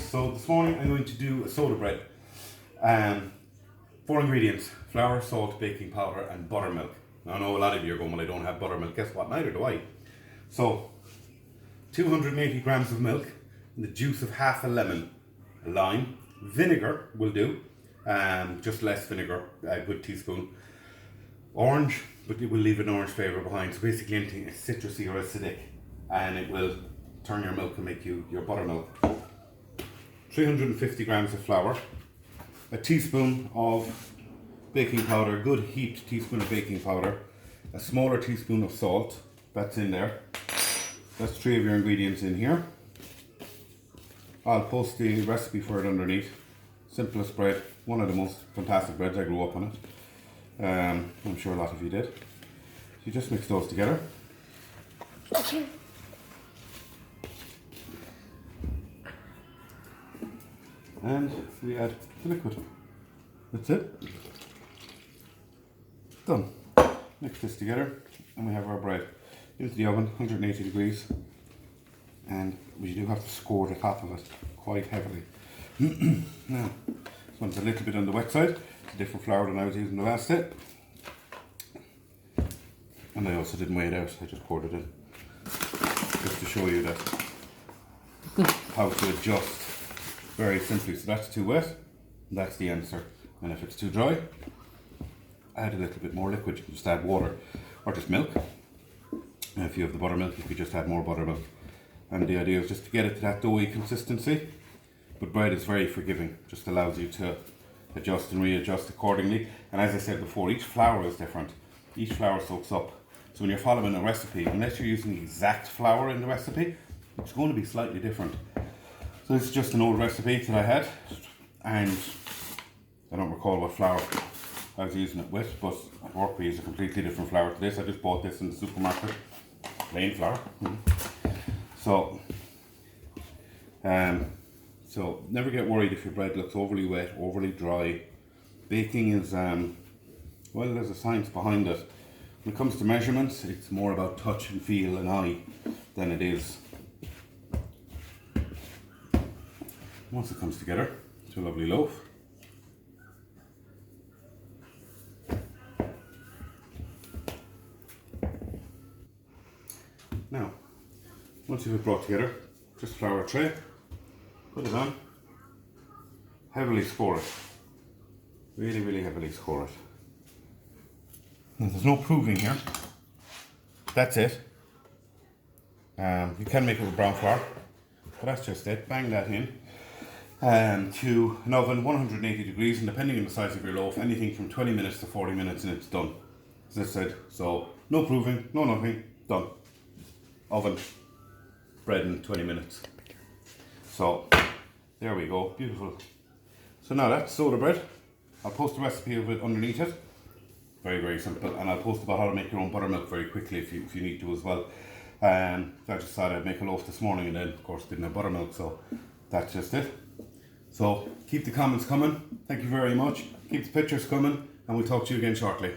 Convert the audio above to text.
so this morning I'm going to do a soda bread. 4 ingredients: flour, salt, baking powder and buttermilk. Now I know a lot of you are going, well I don't have buttermilk. Guess what, neither do I. So 280 grams of milk, and the juice of half a lemon, a lime, vinegar will do, just less vinegar, a good teaspoon. Orange, but it will leave an orange flavour behind, so basically anything citrusy or acidic, and it will turn your milk and make you your buttermilk. 350 grams of flour, a teaspoon of baking powder, good heaped teaspoon of baking powder, a smaller teaspoon of salt, that's in there. That's 3 of your ingredients in here. I'll post the recipe for it underneath. Simplest bread, one of the most fantastic breads, I grew up on it. I'm sure a lot of you did. So you just mix those together. Okay. And we add the liquid. That's it. Done. Mix this together and we have our bread. Into the oven, 180 degrees. And we do have to score the top of it quite heavily. Now, this one's a little bit on the wet side. It's a different flour than I was using the last day. And I also didn't weigh it out, I just poured it in. Just to show you that how to adjust very simply. So that's too wet, that's the answer. And if it's too dry, add a little bit more liquid. You can just add water or just milk. And if you have the buttermilk, you could just add more buttermilk. And the idea is just to get it to that doughy consistency. But bread is very forgiving, just allows you to adjust and readjust accordingly. And as I said before, each flour is different. Each flour soaks up. So when you're following a recipe, unless you're using the exact flour in the recipe, it's going to be slightly different. So this is just an old recipe that I had, and I don't recall what flour I was using it with, but at work we use a completely different flour to this. I just bought this in the supermarket, plain flour. So never get worried if your bread looks overly wet, overly dry. Baking is, well, there's a science behind it. When it comes to measurements, it's more about touch and feel and eye than it is. Once it comes together to a lovely loaf, now once you've it brought together, just flour a tray, put it on, heavily score it, really heavily score it. Now, there's no proving here, that's it. You can make it with brown flour, but that's just it. Bang that in to an oven, 180 degrees, and depending on the size of your loaf, anything from 20 minutes to 40 minutes and it's done. As I said, so no proving, no nothing, done. Oven, bread in 20 minutes. So there we go, beautiful. So now that's soda bread. I'll post a recipe of it underneath it. Very simple, and I'll post about how to make your own buttermilk very quickly if you need to as well. I just thought I'd make a loaf this morning, and then of course didn't have buttermilk, so that's just it. So keep the comments coming, thank you very much, keep the pictures coming, and we'll talk to you again shortly.